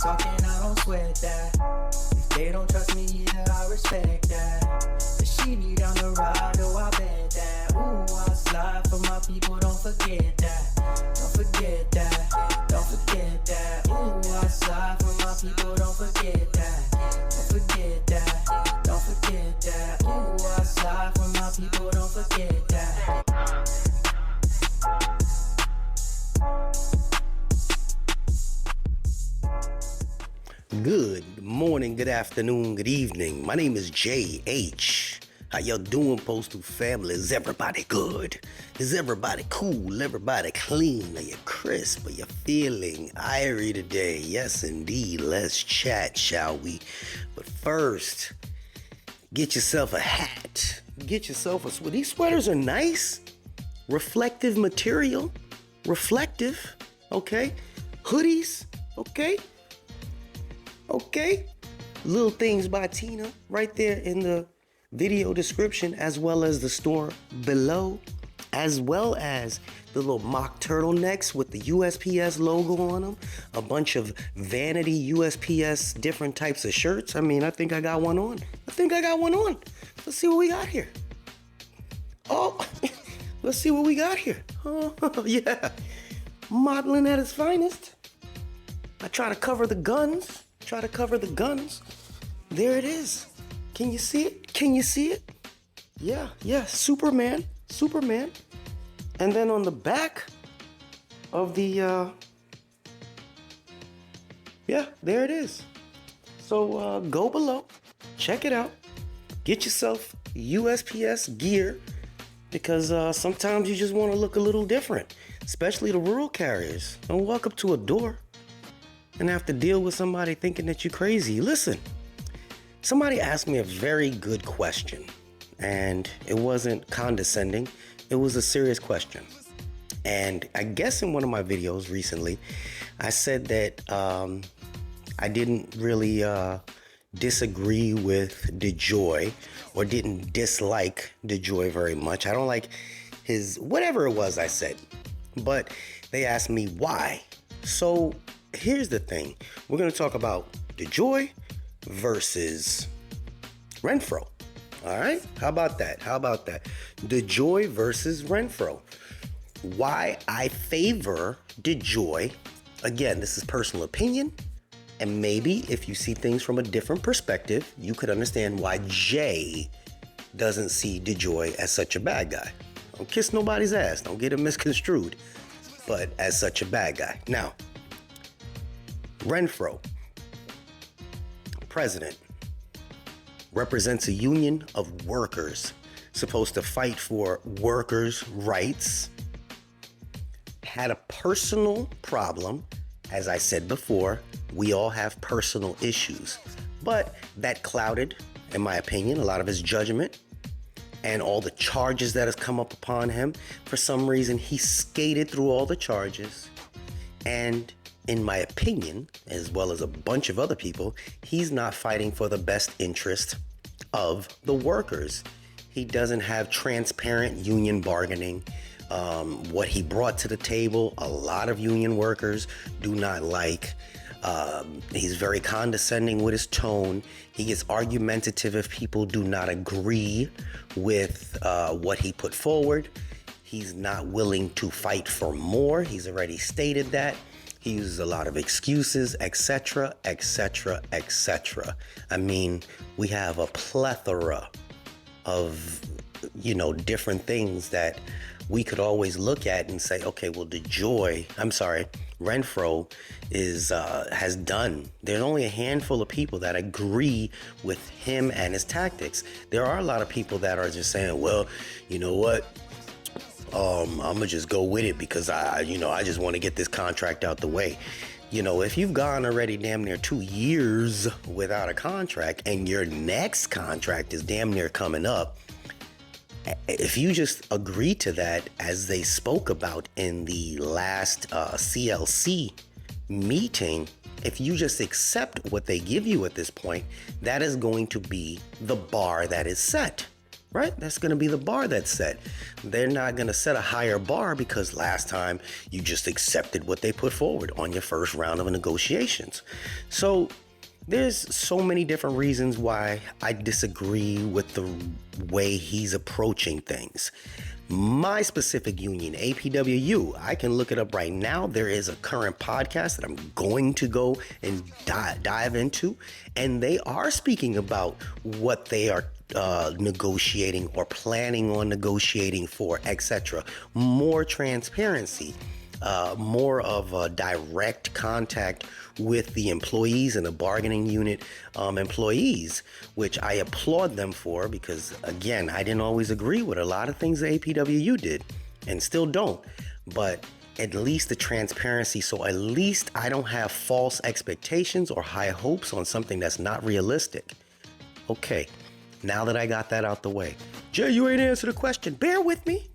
talking, I don't sweat that. If they don't trust me either, I respect that. But she need down the ride, oh I bet that. Ooh, I slide for my people, don't forget that. Don't forget that, don't forget that. Ooh, I slide for my people, don't forget that. Don't forget that, don't forget that. Ooh, I slide for my people, don't forget that. Good morning, good afternoon, good evening. My name is JH. How y'all doing, Postal family? Is everybody good? Is everybody cool? Everybody clean? Are you crisp? Are you feeling irie today? Yes, indeed. Let's chat, shall we? But first, get yourself a hat. Get yourself a sweater. These sweaters are nice. Reflective material. Reflective. Okay. Hoodies. Okay. Okay, Little Things by Tina right there in the video description, as well as the store below, as well as the little mock turtlenecks with the USPS logo on them, a bunch of vanity USPS different types of shirts. I mean, I think I got one on. Let's see what we got here. Oh, let's see what we got here. Oh, yeah, modeling at its finest. I try to cover the guns. There it is. Can you see it? Yeah, Superman. And then on the back of the, yeah, there it is. So go below, check it out, get yourself USPS gear, because sometimes you just want to look a little different, especially the rural carriers. Don't walk up to a door and have to deal with somebody thinking that you're crazy. Listen, somebody asked me a very good question, and it wasn't condescending. It was a serious question. And I guess in one of my videos recently, I said that I didn't really disagree with Dejoy, or didn't dislike Dejoy very much. I don't like his, whatever it was I said. But they asked me why. So here's the thing. We're going to talk about Dejoy versus Renfroe. All right? How about that? Dejoy versus Renfroe. Why I favor Dejoy. Again, this is personal opinion. And maybe if you see things from a different perspective, you could understand why Jay doesn't see Dejoy as such a bad guy. Don't kiss nobody's ass. Don't get it misconstrued. But as such a bad guy. Now, Renfroe, president, represents a union of workers supposed to fight for workers' rights. Had a personal problem. As I said before, we all have personal issues, but that clouded, in my opinion, a lot of his judgment and all the charges that has come up upon him. For some reason, he skated through all the charges, and in my opinion, as well as a bunch of other people, he's not fighting for the best interest of the workers. He doesn't have transparent union bargaining. What he brought to the table, a lot of union workers do not like. He's very condescending with his tone. He gets argumentative if people do not agree with what he put forward. He's not willing to fight for more. He's already stated that. He uses a lot of excuses, etc. I mean, we have a plethora of, different things that we could always look at and say, okay, well, Renfroe has done. There's only a handful of people that agree with him and his tactics. There are a lot of people that are just saying, well, you know what? I'm gonna just go with it because I just want to get this contract out the way. If you've gone already damn near 2 years without a contract and your next contract is damn near coming up, if you just agree to that, as they spoke about in the last CLC meeting, if you just accept what they give you at this point, that is going to be the bar that is set. right? That's going to be the bar that's set. They're not going to set a higher bar because last time you just accepted what they put forward on your first round of negotiations. So there's so many different reasons why I disagree with the way he's approaching things. My specific union, APWU, I can look it up right now. There is a current podcast that I'm going to go and dive into, and they are speaking about what they are negotiating or planning on negotiating for, etc. More transparency, more of a direct contact with the employees and the bargaining unit employees, which I applaud them for, because again, I didn't always agree with a lot of things the APWU did and still don't, but at least the transparency, so at least I don't have false expectations or high hopes on something that's not realistic. Okay, now that I got that out the way, Jay, you ain't answered the question. Bear with me.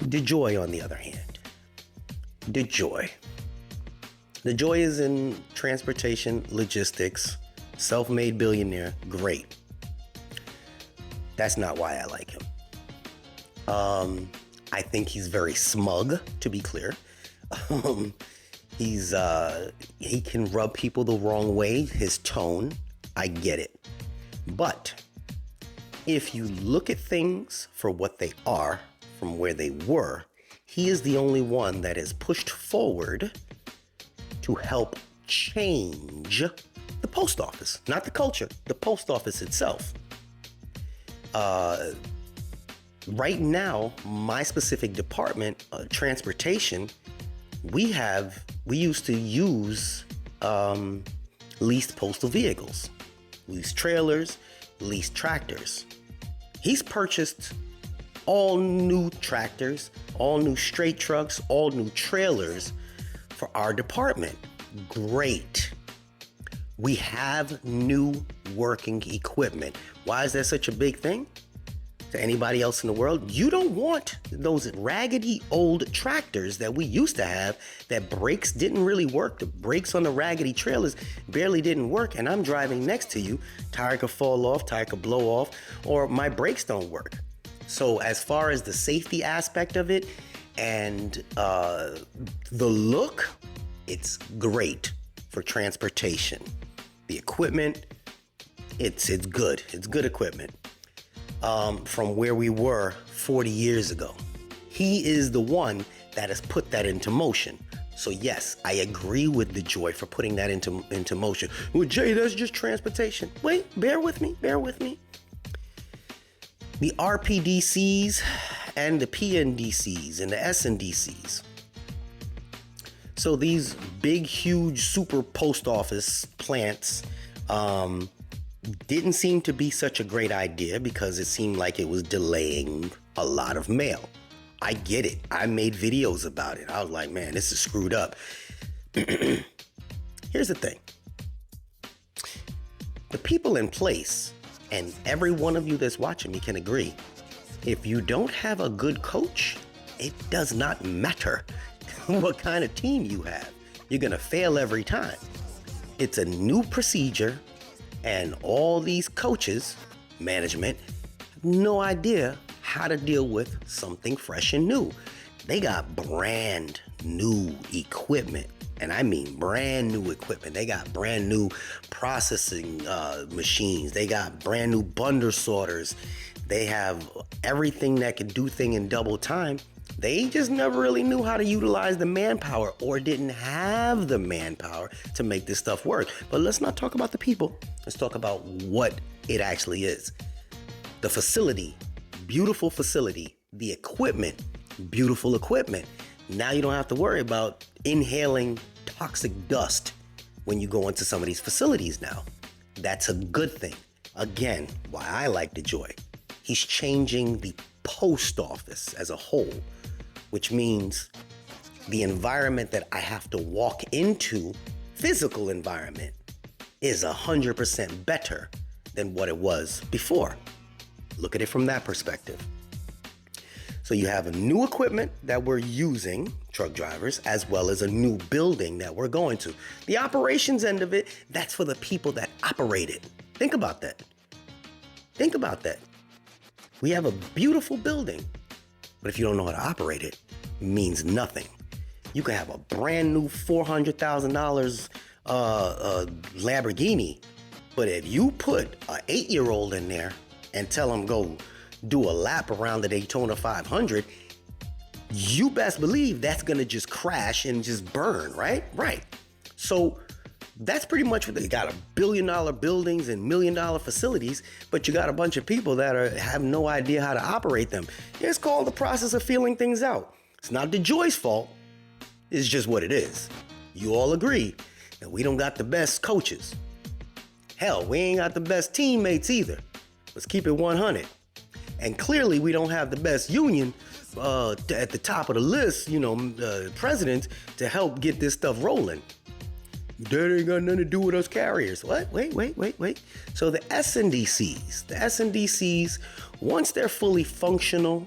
Dejoy, on the other hand. Dejoy is in transportation, logistics, self-made billionaire, great. That's not why I like him. I think he's very smug, to be clear. He can rub people the wrong way, his tone, I get it. But if you look at things for what they are, from where they were, he is the only one that has pushed forward to help change the post office, not the culture, the post office itself. Right now, my specific department, transportation, we used to use leased postal vehicles, leased trailers, leased tractors. He's purchased all new tractors, all new straight trucks, all new trailers for our department. Great. We have new working equipment. Why is that such a big thing to anybody else in the world? You don't want those raggedy old tractors that we used to have that brakes didn't really work. The brakes on the raggedy trailers barely didn't work, and I'm driving next to you. Tire could fall off, tire could blow off, or my brakes don't work. So as far as the safety aspect of it and the look, it's great for transportation. The equipment, it's good. It's good equipment from where we were 40 years ago. He is the one that has put that into motion. So yes, I agree with Dejoy for putting that into motion. Well, Jay, that's just transportation. Wait, bear with me. The RPDCs and the PNDCs and the SNDCs. So these big, huge, super post office plants didn't seem to be such a great idea because it seemed like it was delaying a lot of mail. I get it. I made videos about it. I was like, man, this is screwed up. Here's the thing. The people in place, and every one of you that's watching me can agree, if you don't have a good coach, it does not matter what kind of team you have. You're going to fail every time. It's a new procedure, and all these coaches, management, have no idea how to deal with something fresh and new. They got brand new equipment. And I mean brand new equipment. They got brand new processing machines. They got brand new bundle sorters. They have everything that can do thing in double time. They just never really knew how to utilize the manpower or didn't have the manpower to make this stuff work. But let's not talk about the people. Let's talk about what it actually is. The facility, beautiful facility. The equipment, beautiful equipment. Now you don't have to worry about inhaling toxic dust when you go into some of these facilities now. That's a good thing. Again, why I like Dejoy. He's changing the post office as a whole, which means the environment that I have to walk into, physical environment, is 100% better than what it was before. Look at it from that perspective. So you have a new equipment that we're using, truck drivers, as well as a new building that we're going to. The operations end of it, that's for the people that operate it. Think about that. Think about that. We have a beautiful building, but if you don't know how to operate it, it means nothing. You can have a brand new $400,000 Lamborghini, but if you put an 8-year-old in there and tell them go do a lap around the Daytona 500, you best believe that's gonna just crash and just burn, right? Right. So that's pretty much what they got. $1 billion buildings and $1 million facilities, but you got a bunch of people that have no idea how to operate them. It's called the process of feeling things out. It's not Dejoy's fault. It's just what it is. You all agree that we don't got the best coaches. Hell, we ain't got the best teammates either. Let's keep it 100. And clearly we don't have the best union at the top of the list, president to help get this stuff rolling. That ain't got nothing to do with us carriers. What? Wait. So the SNDCs, once they're fully functional,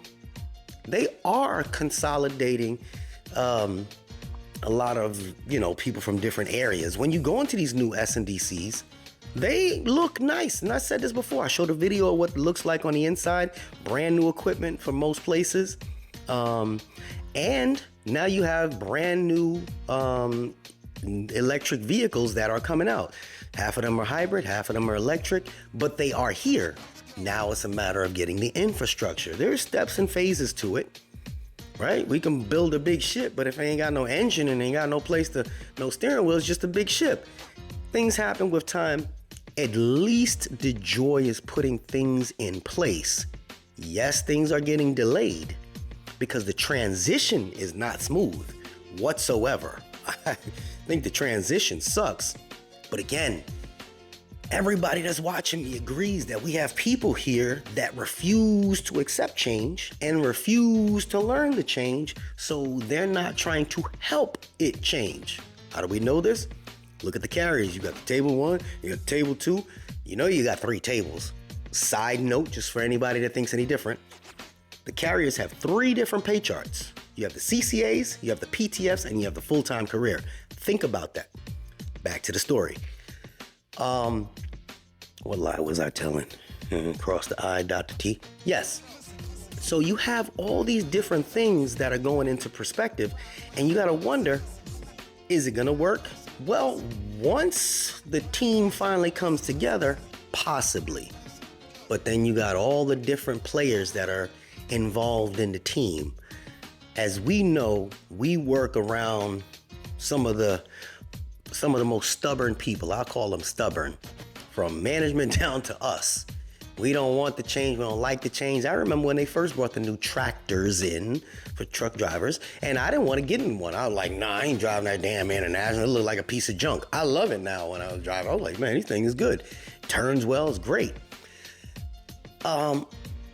they are consolidating a lot of, people from different areas. When you go into these new SNDCs, they look nice. And I said this before. I showed a video of what it looks like on the inside. Brand new equipment for most places. And now you have brand new electric vehicles that are coming out. Half of them are hybrid, half of them are electric, but they are here. Now it's a matter of getting the infrastructure. There's steps and phases to it, right? We can build a big ship, but if it ain't got no engine and ain't got no steering wheel, it's just a big ship. Things happen with time. At least Dejoy is putting things in place. Yes, things are getting delayed because the transition is not smooth whatsoever. I think the transition sucks. But again, everybody that's watching me agrees that we have people here that refuse to accept change and refuse to learn the change, so they're not trying to help it change. How do we know this? Look at the carriers. You got the table 1, you got table 2. You got 3 tables. Side note, just for anybody that thinks any different, the carriers have 3 different pay charts. You have the CCAs, you have the PTFs, and you have the full-time career. Think about that. Back to the story. What lie was I telling? Cross the I, dot the T. Yes. So you have all these different things that are going into perspective, and you got to wonder, is it going to work? Well, once the team finally comes together, possibly. But then you got all the different players that are involved in the team. As we know, we work around some of the most stubborn people. I'll call them stubborn, from management down to us. We don't want the change. We don't like the change. I remember when they first brought the new tractors in for truck drivers, and I didn't want to get in one. I was like, nah, I ain't driving that damn International. It looked like a piece of junk. I love it now when I was driving. I was like, man, this thing is good. Turns well, it's great.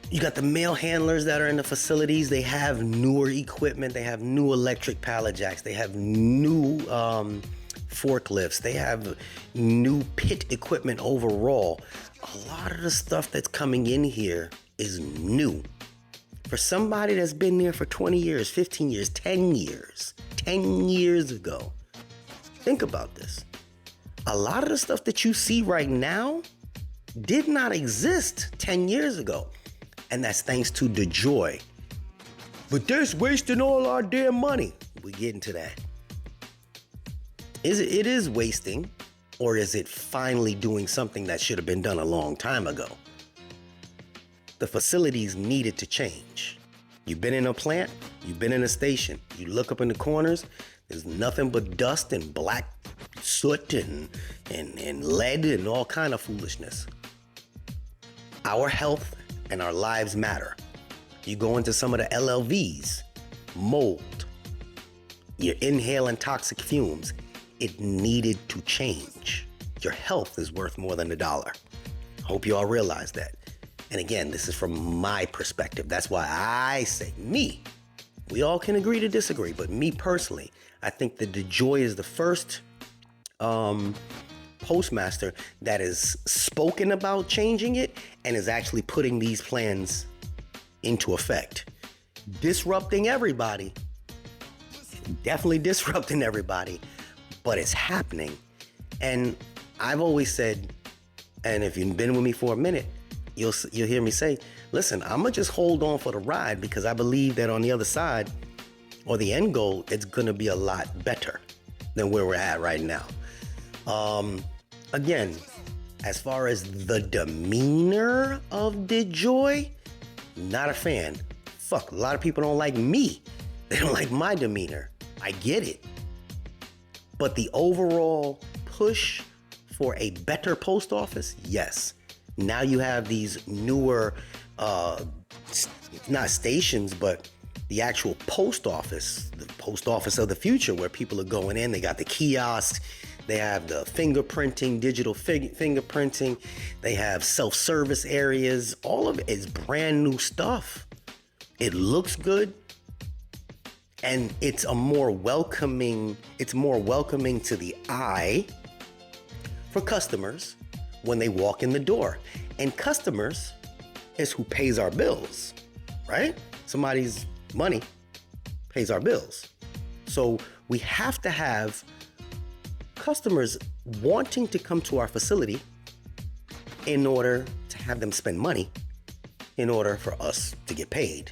You got the mail handlers that are in the facilities. They have newer equipment. They have new electric pallet jacks. They have new forklifts. They have new pit equipment overall. A lot of the stuff that's coming in here is new. For somebody that's been there for 20 years, 15 years, 10 years ago, think about this. A lot of the stuff that you see right now did not exist 10 years ago. And that's thanks to Dejoy. But that's wasting all our damn money. We get into that. It is wasting, or is it finally doing something that should have been done a long time ago? The facilities needed to change. You've been in a plant, you've been in a station. You look up in the corners, there's nothing but dust and black soot and lead and all kind of foolishness. Our health and our lives matter. You go into some of the LLVs, mold, you're inhaling toxic fumes. It needed to change. Your health is worth more than $1. Hope you all realize that. And again, this is from my perspective. That's why I say me. We all can agree to disagree, but me personally, I think that Dejoy is the first postmaster that has spoken about changing it and is actually putting these plans into effect. Disrupting everybody. Definitely disrupting everybody, but it's happening. And I've always said, and if you've been with me for a minute, you'll hear me say, listen, I'm gonna just hold on for the ride because I believe that on the other side, or the end goal, it's gonna be a lot better than where we're at right now. Again, as far as the demeanor of Dejoy, not a fan. Fuck, a lot of people don't like me. They don't like my demeanor. I get it. But the overall push for a better post office, yes. Now you have these newer, not stations, but the actual post office of the future, where people are going in. They got the kiosks, they have the fingerprinting, digital fingerprinting, they have self-service areas. All of it is brand new stuff. It looks good, and it's more welcoming to the eye for customers when they walk in the door. And customers is who pays our bills, right? Somebody's money pays our bills. So we have to have customers wanting to come to our facility in order to have them spend money in order for us to get paid.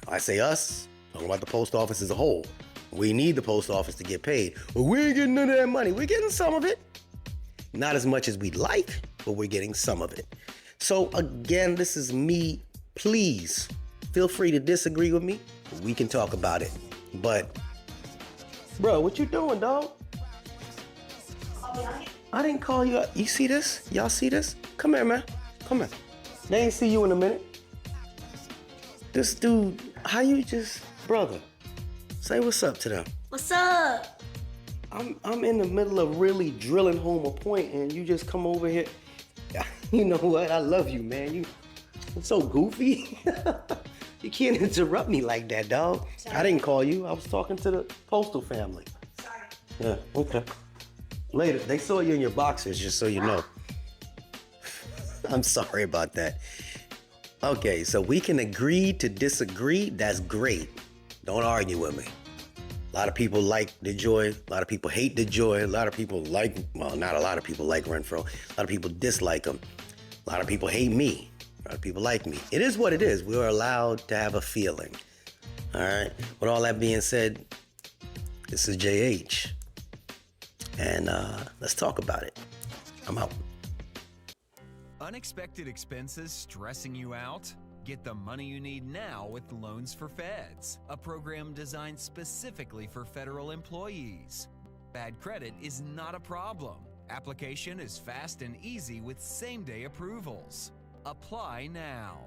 Now, I say us, talking about the post office as a whole. We need the post office to get paid. But we ain't getting none of that money. We're getting some of it. Not as much as we'd like, but we're getting some of it. So again, this is me. Please feel free to disagree with me. We can talk about it. But, bro, what you doing, dog? I didn't call you up. You see this? Y'all see this? Come here, man. Come here. They ain't see you in a minute. This dude, how you just, brother, say what's up to them. What's up? I'm in the middle of really drilling home a point, and you just come over here. You know what? I love you, man. You're so goofy. You can't interrupt me like that, dog. Sorry. I didn't call you. I was talking to the Postal family. Sorry. Yeah, okay. Later, they saw you in your boxers, just so you know. I'm sorry about that. Okay, so we can agree to disagree. That's great. Don't argue with me. A lot of people like Dejoy. A lot of people hate Dejoy. A lot of people like, well, not a lot of people like Renfroe. A lot of people dislike him. A lot of people hate me. A lot of people like me. It is what it is. We are allowed to have a feeling. All right. With all that being said, this is JH. And let's talk about it. I'm out. Unexpected expenses stressing you out? Get the money you need now with Loans for Feds, a program designed specifically for federal employees. Bad credit is not a problem. Application is fast and easy with same-day approvals. Apply now.